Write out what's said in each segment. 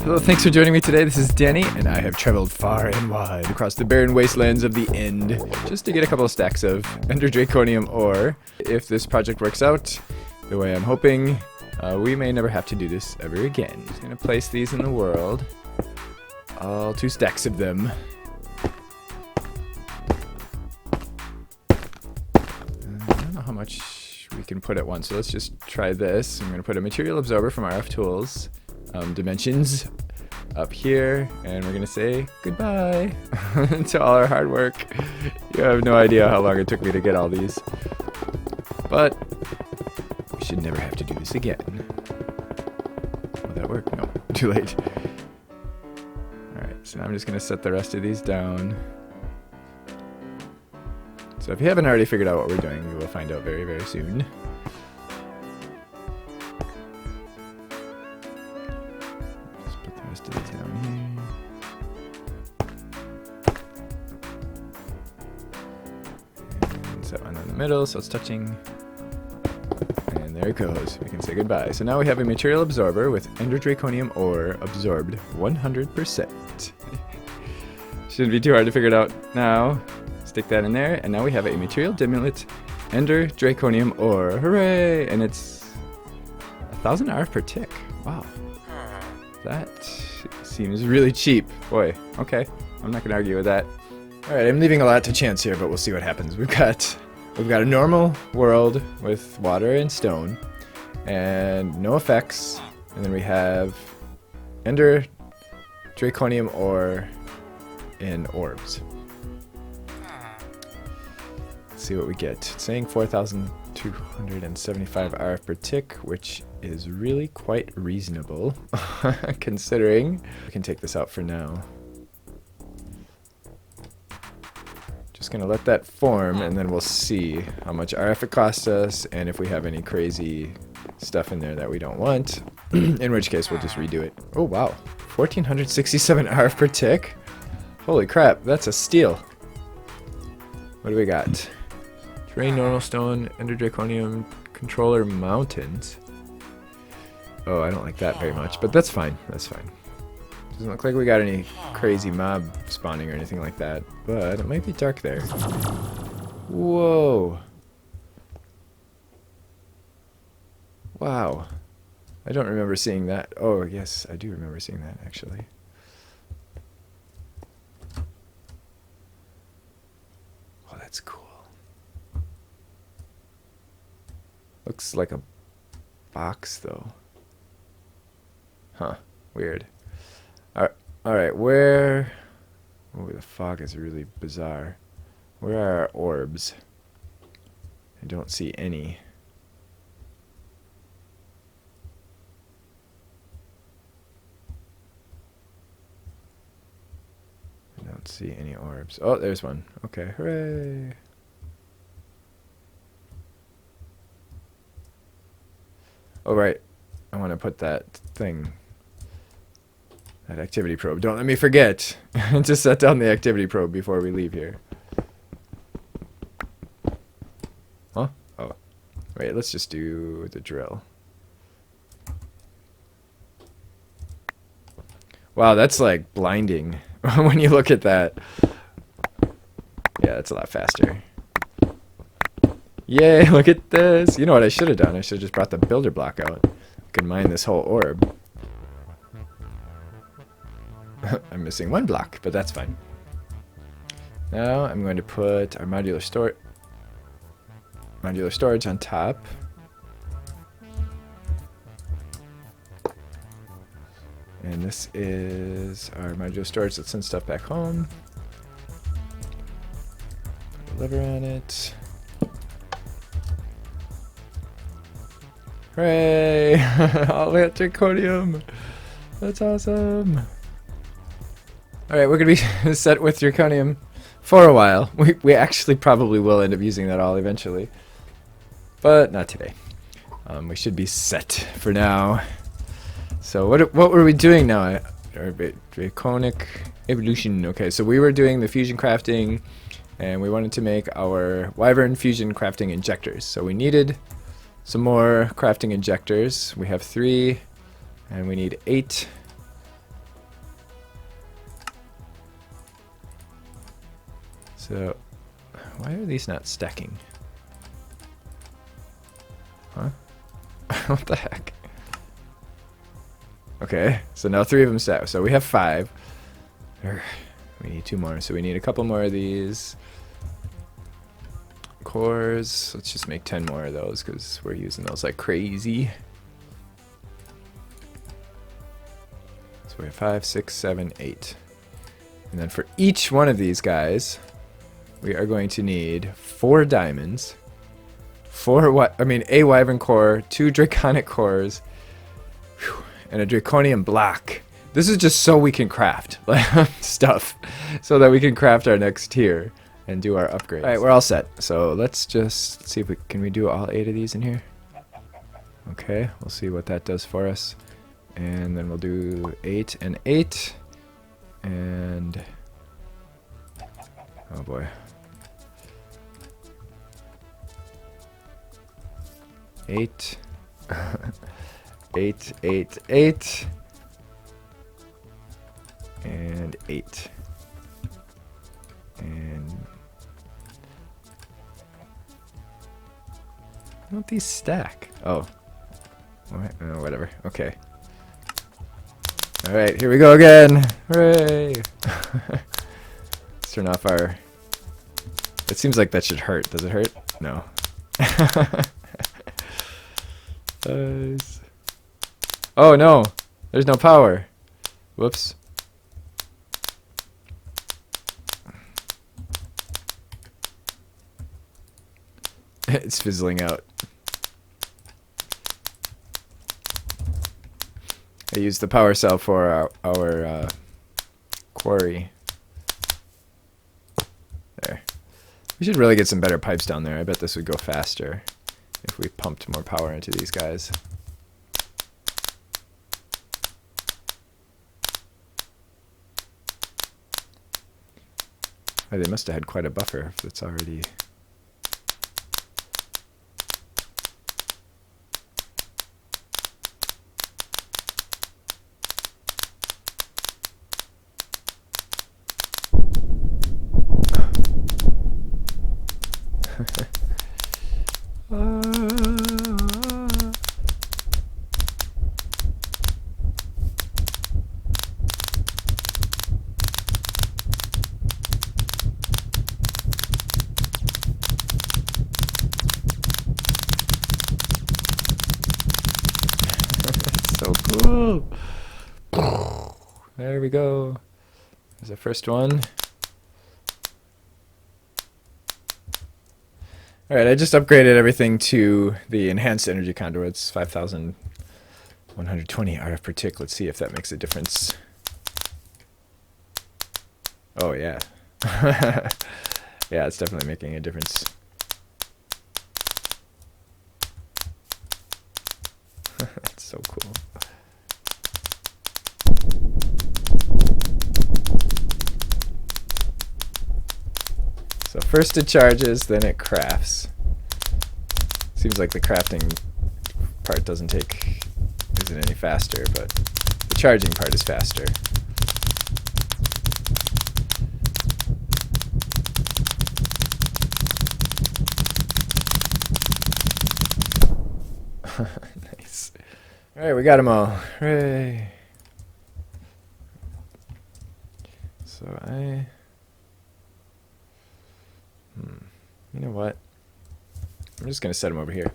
Hello, thanks for joining me today. This is Danny, and I have traveled far and wide across the barren wastelands of the End just to get a couple of stacks of Ender Draconium ore. If this project works out the way I'm hoping, we may never have to do this ever again. Just gonna place these in the world. All 2 stacks of them. I don't know how much we can put at once, so let's just try this. I'm gonna put a material absorber from RF Tools. Dimensions up here, and we're gonna say goodbye to all our hard work. You have no idea how long it took me to get all these, but we should never have to do this again. Will that work? No, too late. Alright, so now I'm just gonna set the rest of these down. So if you haven't already figured out what we're doing, we will find out very, very soon. Middle, so it's touching, and there it goes. We can say goodbye. So now we have a material absorber with Ender Draconium ore absorbed 100%. Shouldn't be too hard to figure it out now. Stick that in there, and now we have a material dimulet Ender Draconium ore. Hooray! And it's 1,000 RF per tick. Wow, that seems really cheap. Boy, okay, I'm not gonna argue with that. All right, I'm leaving a lot to chance here, but we'll see what happens. We've got a normal world with water and stone and no effects, and then we have Ender Draconium ore in orbs. Let's see what we get. It's saying 4,275 RF per tick, which is really quite reasonable considering. We can take this out for now. Just gonna let that form, and then we'll see how much RF it costs us, and if we have any crazy stuff in there that we don't want, in which case we'll just redo it. Oh wow, 1,467 RF per tick. Holy crap, that's a steal. What do we got? Terrain, normal stone, Ender Draconium, controller mountains. Oh, I don't like that very much, but that's fine. That's fine. Doesn't look like we got any crazy mob spawning or anything like that, but it might be dark there. Whoa. Wow. I don't remember seeing that. Oh, yes, I do remember seeing that, actually. Oh, that's cool. Looks like a box, though. Huh. Weird. Alright, where... Oh, the fog is really bizarre. Where are our orbs? I don't see any. I don't see any orbs. Oh, there's one. Okay, hooray! Oh, right. I want to put that thing... That activity probe. Don't let me forget to set down the activity probe before we leave here. Huh? Oh. Wait, let's just do the drill. Wow, that's like blinding when you look at that. Yeah, it's a lot faster. Yay, look at this. You know what I should have done? I should have just brought the builder block out. I could mine this whole orb. I'm missing 1 block, but that's fine. Now I'm going to put our modular storage on top. And this is our modular storage that sends stuff back home. Put the lever on it. Hooray! All that draconium! That's awesome! Alright, we're going to be set with draconium for a while. We actually probably will end up using that all eventually. But not today. We should be set for now. So what were we doing now? Draconic Evolution. Okay, so we were doing the fusion crafting, and we wanted to make our Wyvern fusion crafting injectors. So we needed some more crafting injectors. We have 3, and we need 8 So, why are these not stacking? Huh? What the heck? Okay, so now 3 of them stack. So we have 5. We need 2 more, so we need a couple more of these cores. Let's just make 10 more of those because we're using those like crazy. So we have 5, 6, 7, 8. And then for each one of these guys, we are going to need 4 diamonds, a Wyvern core, 2 Draconic cores, and a Draconium block. This is just so we can craft stuff, so that we can craft our next tier and do our upgrades. All right, we're all set. So let's just see if we can do all 8 of these in here. Okay, we'll see what that does for us, and then we'll do 8 and 8, and oh boy. 8, 8, 8, 8, and 8, and don't these stack? Oh, whatever. Okay. All right, here we go again. Hooray! Let's turn off our. It seems like that should hurt. Does it hurt? No. Nice. Oh no, there's no power. Whoops. It's fizzling out. I used the power cell for our quarry. There. We should really get some better pipes down there. I bet this would go faster if we pumped more power into these guys. Oh, they must have had quite a buffer if it's already... So cool. There we go. There's the first one. Alright, I just upgraded everything to the enhanced energy conduits, 5,120 RF per tick. Let's see if that makes a difference. Oh yeah. Yeah, it's definitely making a difference. That's so cool. So first it charges, then it crafts. Seems like the crafting part isn't any faster, but the charging part is faster. Nice. Alright, we got them all. Hooray. So you know what? I'm just going to set them over here.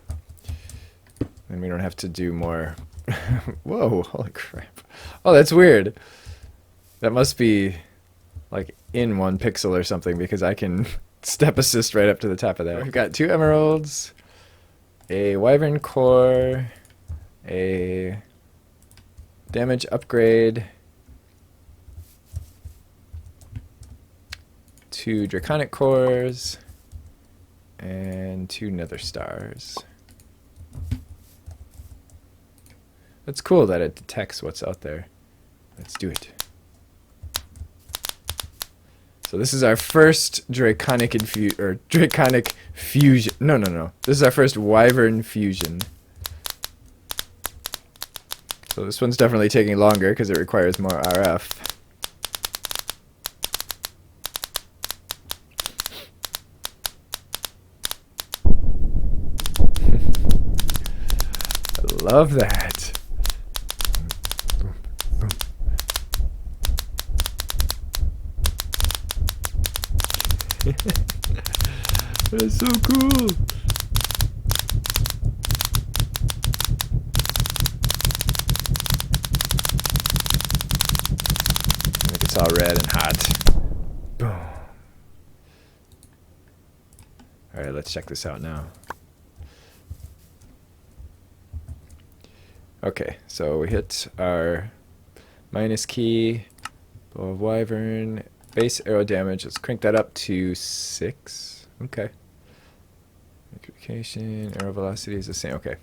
Then we don't have to do more. Whoa, holy crap. Oh, that's weird. That must be like in 1 pixel or something because I can step assist right up to the top of that. We've got 2 emeralds, a Wyvern core, a damage upgrade, 2 Draconic cores, and 2 nether stars. That's cool that it detects what's out there. Let's do it. So this is our first Draconic fusion. No. This is our first Wyvern fusion. So this one's definitely taking longer because it requires more RF. love that. That's so cool. Like it's all red and hot. Boom. Alright, let's check this out now. Okay, so we hit our minus key, bow of Wyvern, base arrow damage. Let's crank that up to 6. Okay. Electrification, arrow velocity is the same. Okay.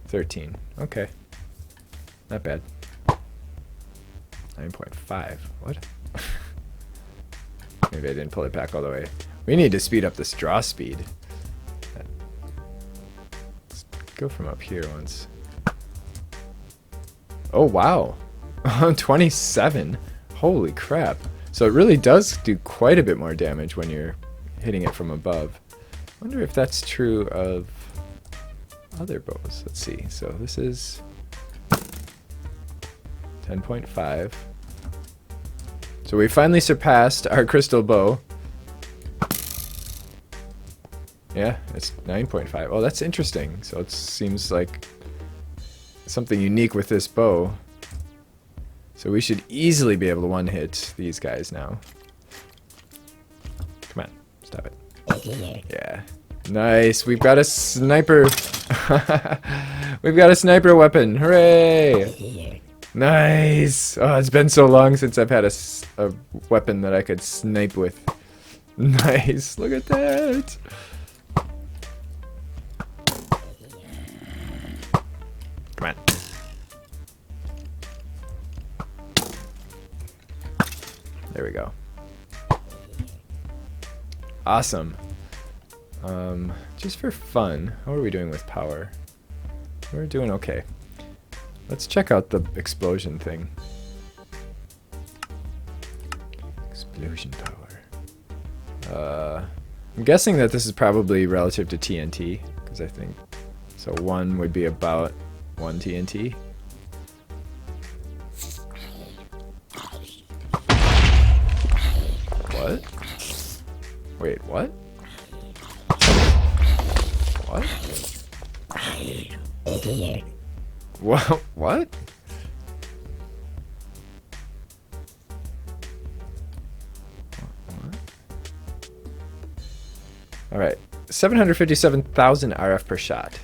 13. Okay. Not bad. 9.5. What? Maybe I didn't pull it back all the way. We need to speed up this draw speed. Let's go from up here once. Oh, wow. 27. Holy crap. So it really does do quite a bit more damage when you're hitting it from above. I wonder if that's true of other bows. Let's see. So this is 10.5. So we finally surpassed our crystal bow. Yeah, it's 9.5. Oh, that's interesting. So it seems like something unique with this bow. So we should easily be able to one-hit these guys now. Come on, stop it. Yeah. Nice, we've got a sniper. We've got a sniper weapon, hooray! Nice! Oh, it's been so long since I've had a weapon that I could snipe with. Nice, look at that! Come on. There we go. Awesome. Just for fun, how are we doing with power? We're doing okay. Let's check out the explosion thing. Explosion power. I'm guessing that this is probably relative to TNT, because I think so. 1 would be about 1 TNT. What? Wait, what? What? What? What? All right, 757,000 RF per shot,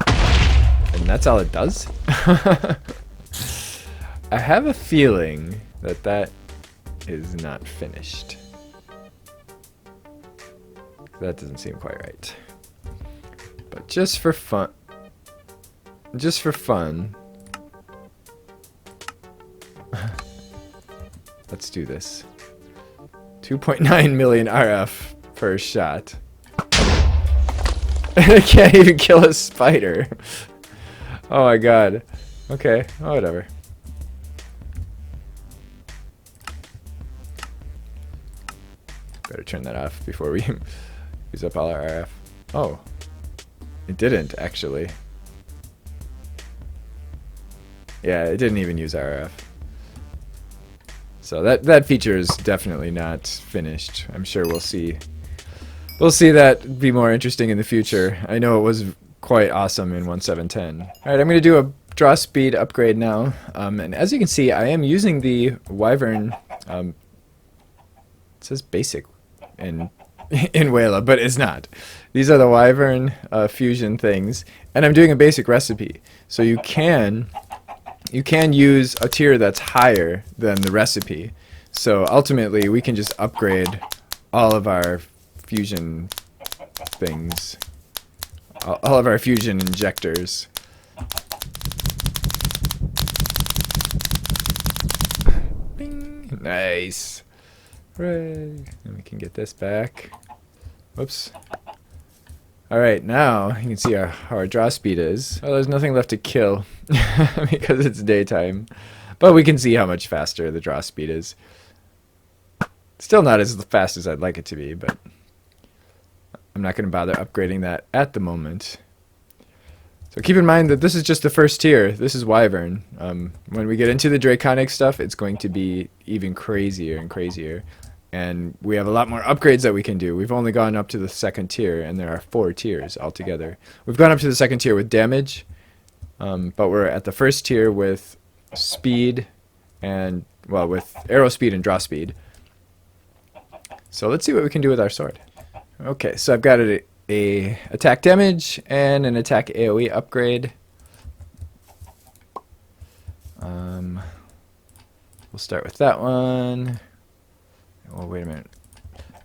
and that's all it does. I have a feeling that that is not finished. That doesn't seem quite right. But just for fun, let's do this. 2.9 million RF per shot. I can't even kill a spider. Oh my god. Okay, oh, whatever. Better turn that off before we use up all our RF. Oh. It didn't, actually. Yeah, it didn't even use RF. So that feature is definitely not finished. I'm sure we'll see that be more interesting in the future. I know it was quite awesome in 1.7.10. Alright, I'm going to do a draw speed upgrade now. And as you can see, I am using the Wyvern. It says basic in Wayla, but it's not. These are the Wyvern fusion things. And I'm doing a basic recipe. So you can use a tier that's higher than the recipe. So ultimately, we can just upgrade all of our fusion things, all of our fusion injectors. Bing. Nice. Hooray. And we can get this back. Whoops. Alright, now you can see how our draw speed is. Oh, there's nothing left to kill because it's daytime. But we can see how much faster the draw speed is. Still not as fast as I'd like it to be, but I'm not going to bother upgrading that at the moment. So keep in mind that this is just the first tier. This is Wyvern. When we get into the Draconic stuff, it's going to be even crazier and crazier. And we have a lot more upgrades that we can do. We've only gone up to the second tier, and there are 4 tiers altogether. We've gone up to the second tier with damage, but we're at the first tier with speed and, well, with arrow speed and draw speed. So let's see what we can do with our sword. Okay, so I've got a attack damage and an attack AoE upgrade. We'll start with that one. Oh, wait a minute.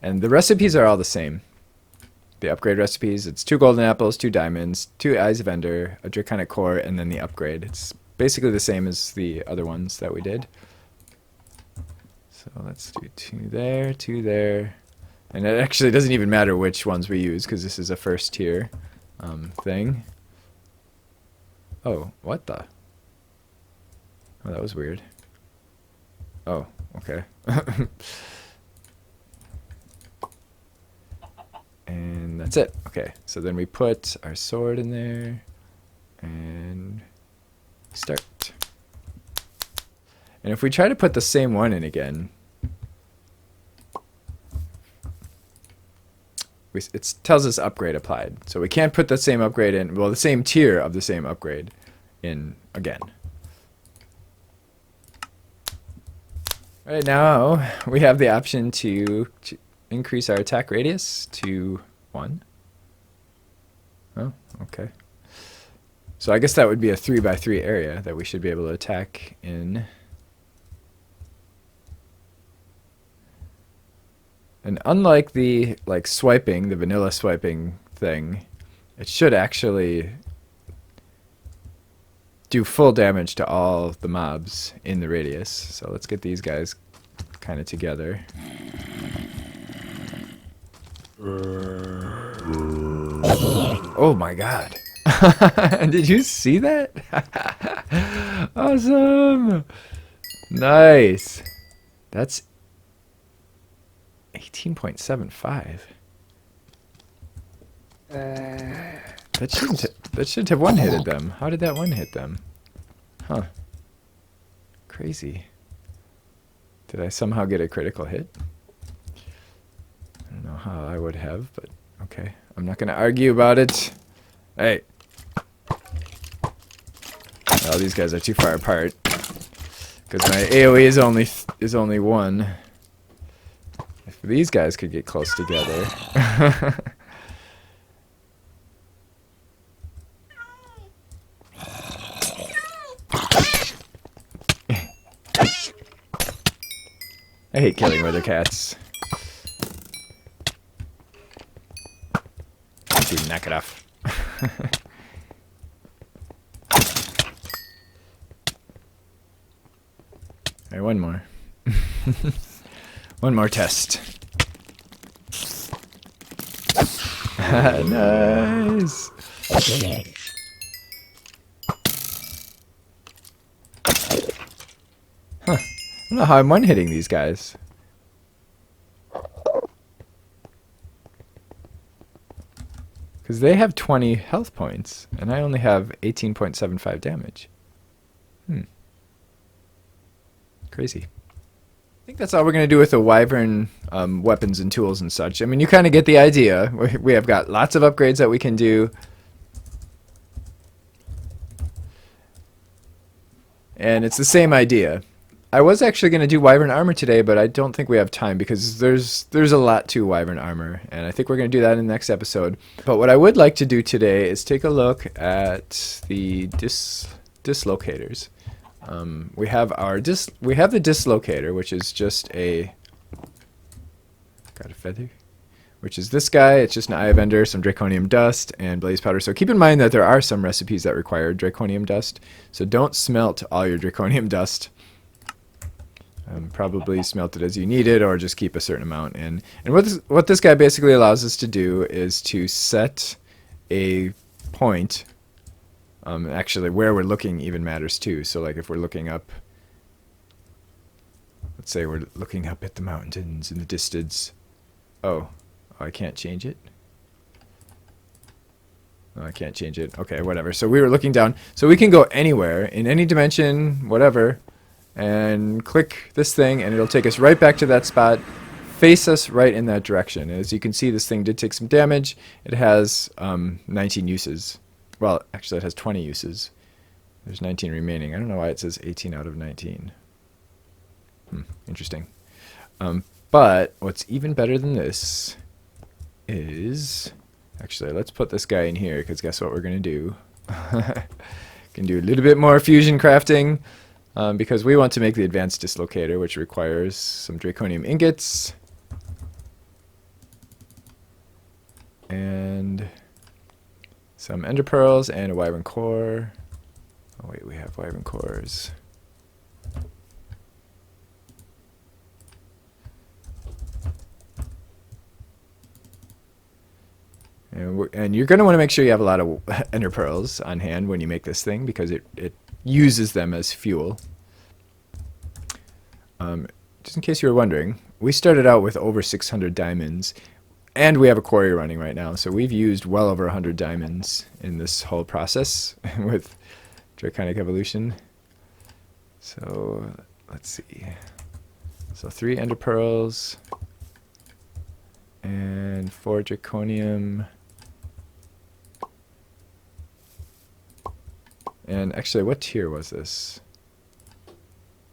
And the recipes are all the same. The upgrade recipes, it's 2 golden apples, 2 diamonds, 2 eyes of ender, a draconic core, and then the upgrade. It's basically the same as the other ones that we did. So let's do 2 there, 2 there. And it actually doesn't even matter which ones we use because this is a first tier thing. Oh, what the? Oh, that was weird. Oh, okay. And that's it. Okay, so then we put our sword in there and start. And if we try to put the same one in again, it tells us upgrade applied. So we can't put the same upgrade in, well, the same tier of the same upgrade in again. Right now, we have the option to increase our attack radius to 1. Oh, okay. So I guess that would be a 3x3 area that we should be able to attack in. And unlike the swiping, the vanilla swiping thing, it should actually do full damage to all the mobs in the radius. So let's get these guys kind of together. Oh my god. Did you see that? Awesome. Nice. That's 18.75. That shouldn't have one-hitted them. How did that one-hit them? Huh. Crazy. Did I somehow get a critical hit? I don't know how I would have, but okay. I'm not going to argue about it. Hey. Oh, these guys are too far apart. Because my AoE is only 1. If these guys could get close together. I hate killing wither cats. Dude, knock it off. Alright, one more. One more test. Nice. Huh. I don't know how I'm one-hitting these guys. Because they have 20 health points, and I only have 18.75 damage. Crazy. I think that's all we're going to do with the Wyvern weapons and tools and such. I mean, you kind of get the idea. We have got lots of upgrades that we can do. And it's the same idea. I was actually going to do Wyvern armor today, but I don't think we have time because there's a lot to Wyvern armor, and I think we're going to do that in the next episode. But what I would like to do today is take a look at the dislocators. We have the dislocator, which is just got a feather, which is this guy. It's just an eye of ender, some draconium dust, and blaze powder. So keep in mind that there are some recipes that require draconium dust. So don't smelt all your draconium dust. Probably smelt it as you need it, or just keep a certain amount in. And what this guy basically allows us to do is to set a point. Actually, where we're looking even matters too. So like if we're looking up, let's say we're looking up at the mountains in the distance. Oh, I can't change it? Oh, I can't change it. Okay, whatever. So we were looking down. So we can go anywhere, in any dimension, whatever, and click this thing, and it'll take us right back to that spot, face us right in that direction. As you can see, this thing did take some damage. It has 19 uses. Well, actually, it has 20 uses. There's 19 remaining. I don't know why it says 18 out of 19. Interesting. But what's even better than this is... Actually, let's put this guy in here, because guess what we're going to do? Can do a little bit more fusion crafting, because we want to make the advanced dislocator, which requires some draconium ingots. And some ender pearls and a wyvern core. Oh wait, we have wyvern cores. And you're going to want to make sure you have a lot of ender pearls on hand when you make this thing, because it uses them as fuel. Just in case you were wondering, we started out with over 600 diamonds, and we have a quarry running right now, so we've used well over 100 diamonds in this whole process with Draconic Evolution. So let's see. So 3 ender pearls and 4 draconium. And actually, what tier was this?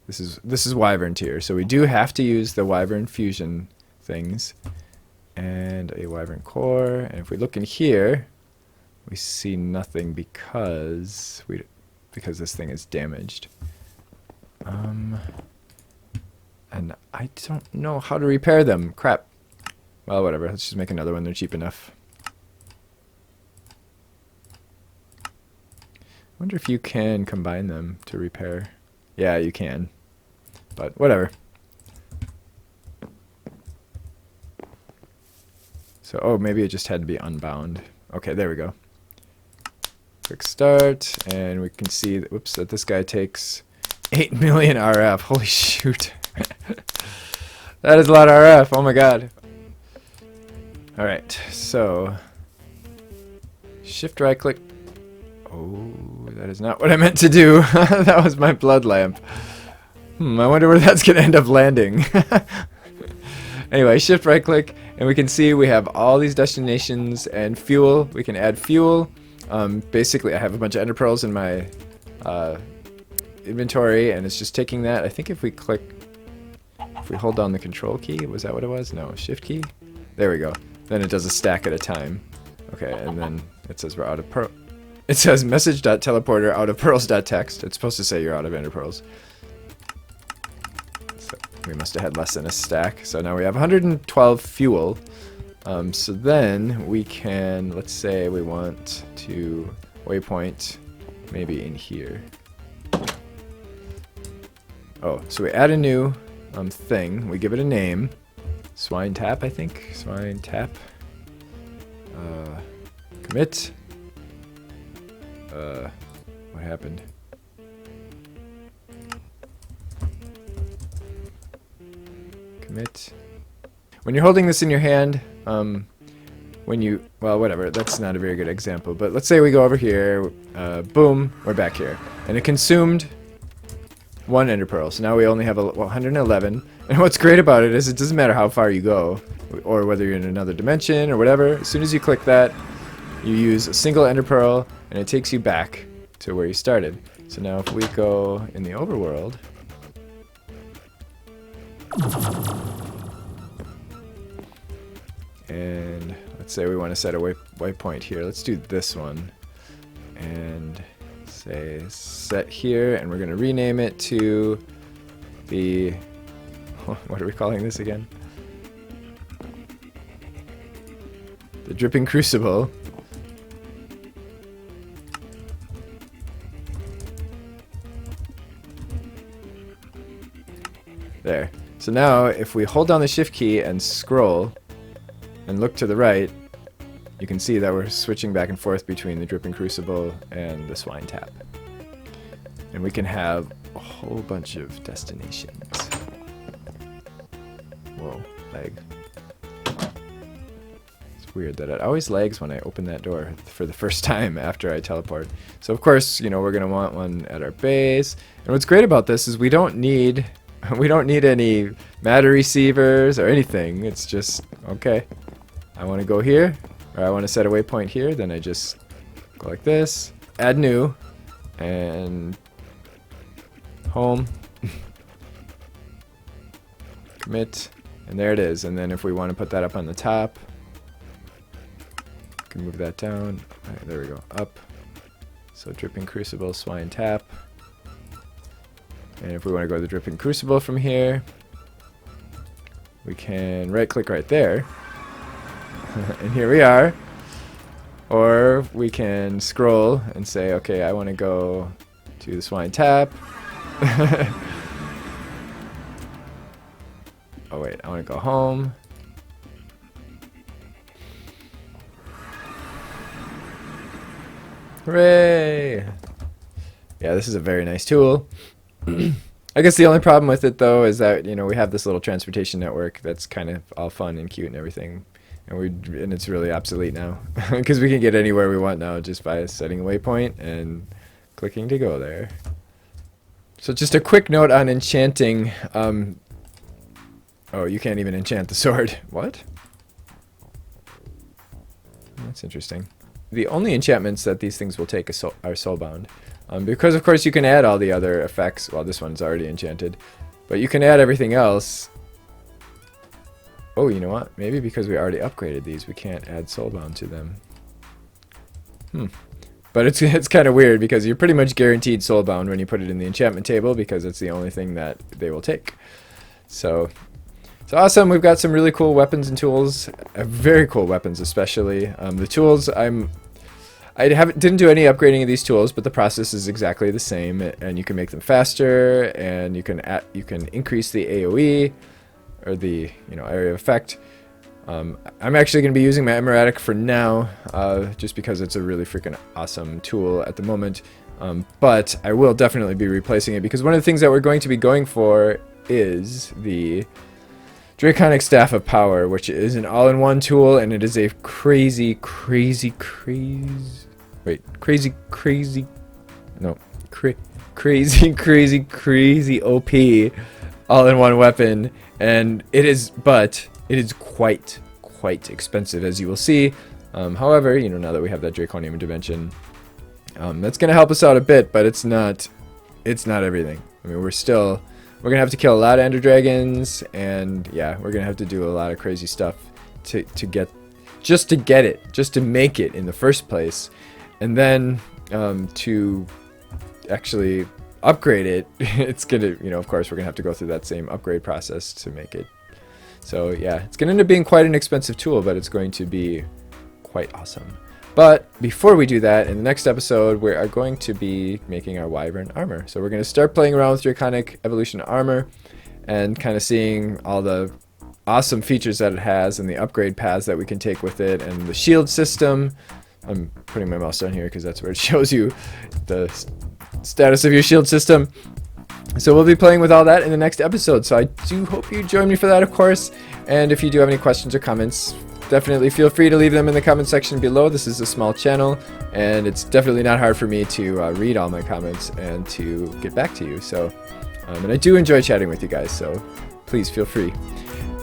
This is Wyvern tier, so we do have to use the Wyvern fusion things. And a Wyvern core. And if we look in here, we see nothing because this thing is damaged. And I don't know how to repair them. Crap. Well, whatever. Let's just make another one. They're cheap enough. I wonder if you can combine them to repair. Yeah, you can. But whatever. So, oh, maybe it just had to be unbound. Okay, there we go. Quick start, and we can see that, whoops, that this guy takes 8 million RF. Holy shoot. That is a lot of RF. Oh my god. Alright, so shift right click. Oh, that is not what I meant to do. That was my blood lamp. I wonder where that's going to end up landing. Anyway, shift right click, and we can see we have all these destinations and fuel. We can add fuel. Basically, I have a bunch of ender pearls in my inventory, and it's just taking that. I think if we hold down the control key, was that what it was? No, shift key. There we go. Then it does a stack at a time. Okay, and then it says we're out of pearl. It says message.teleporter out of pearls.text. It's supposed to say you're out of ender pearls. So we must have had less than a stack. So now we have 112 fuel. So then we can, let's say we want to waypoint maybe in here. Oh, so we add a new thing. We give it a name. Swine tap, I think. Swine tap. Commit. What happened? Commit. When you're holding this in your hand, well, whatever, that's not a very good example, but let's say we go over here, boom, we're back here, and it consumed 1 ender pearl, so now we only have 111, and what's great about it is it doesn't matter how far you go, or whether you're in another dimension, or whatever, as soon as you click that, you use a single ender pearl, and it takes you back to where you started. So now if we go in the overworld, and let's say we want to set a waypoint here. Let's do this one. And say set here, and we're going to rename it to the... What are we calling this again? The Dripping Crucible. There. So now, if we hold down the shift key and scroll and look to the right, you can see that we're switching back and forth between the Dripping Crucible and the Swine Tap. And we can have a whole bunch of destinations. Whoa, lag. weird that it always lags when I open that door for the first time after I teleport. So of course, you know, we're gonna want one at our base. And what's great about this is we don't need any matter receivers or anything. It's just, okay, I want to go here, or I want to set a waypoint here, then I just go like this, add new, and home, commit, and there it is. And then if we want to put that up on the top, we can move that down. All right, there we go, up. So dripping crucible, swine tap. And if we want to go to the dripping crucible from here, we can right click right there. And here we are. Or we can scroll and say, okay, I want to go to the swine tap. Oh wait, I want to go home. Hooray! Yeah, this is a very nice tool. I guess the only problem with it though is that, you know, we have this little transportation network that's kind of all fun and cute and everything, and it's really obsolete now because we can get anywhere we want now just by setting a waypoint and clicking to go there. So just a quick note on enchanting. Oh, you can't even enchant the sword. What? That's interesting. The only enchantments that these things will take are soulbound. Because of course you can add all the other effects. Well, this one's already enchanted, but you can add everything else. Oh, you know what? Maybe because we already upgraded these, we can't add soulbound to them. But it's kind of weird because you're pretty much guaranteed soulbound when you put it in the enchantment table because it's the only thing that they will take. So it's awesome. We've got some really cool weapons and tools, very cool weapons especially. The tools I didn't do any upgrading of these tools, but the process is exactly the same, and you can make them faster, and you can increase the AOE, or the area of effect. I'm actually going to be using my Emeradic for now, just because it's a really freaking awesome tool at the moment. But I will definitely be replacing it because one of the things that we're going to be going for is the Draconic Staff of Power, which is an all-in-one tool, and it is a crazy OP all-in-one weapon, and it is quite expensive, as you will see. However, now that we have that draconium dimension, that's gonna help us out a bit, but it's not everything. I mean, we're gonna have to kill a lot of ender dragons, and yeah, we're gonna have to do a lot of crazy stuff to make it in the first place, and then to actually upgrade it, it's gonna, of course, we're gonna have to go through that same upgrade process to make it. So yeah, it's gonna end up being quite an expensive tool, but it's going to be quite awesome. But before we do that, in the next episode, we are going to be making our Wyvern armor. So we're going to start playing around with Draconic Evolution armor and kind of seeing all the awesome features that it has and the upgrade paths that we can take with it and the shield system. I'm putting my mouse down here because that's where it shows you the status of your shield system. So we'll be playing with all that in the next episode. So I do hope you join me for that, of course. And if you do have any questions or comments, definitely feel free to leave them in the comment section below. This is a small channel, and it's definitely not hard for me to read all my comments and to get back to you. So, and I do enjoy chatting with you guys, so please feel free.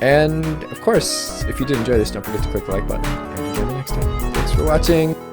And of course, if you did enjoy this, don't forget to click the like button, and until the next time. Thanks for watching.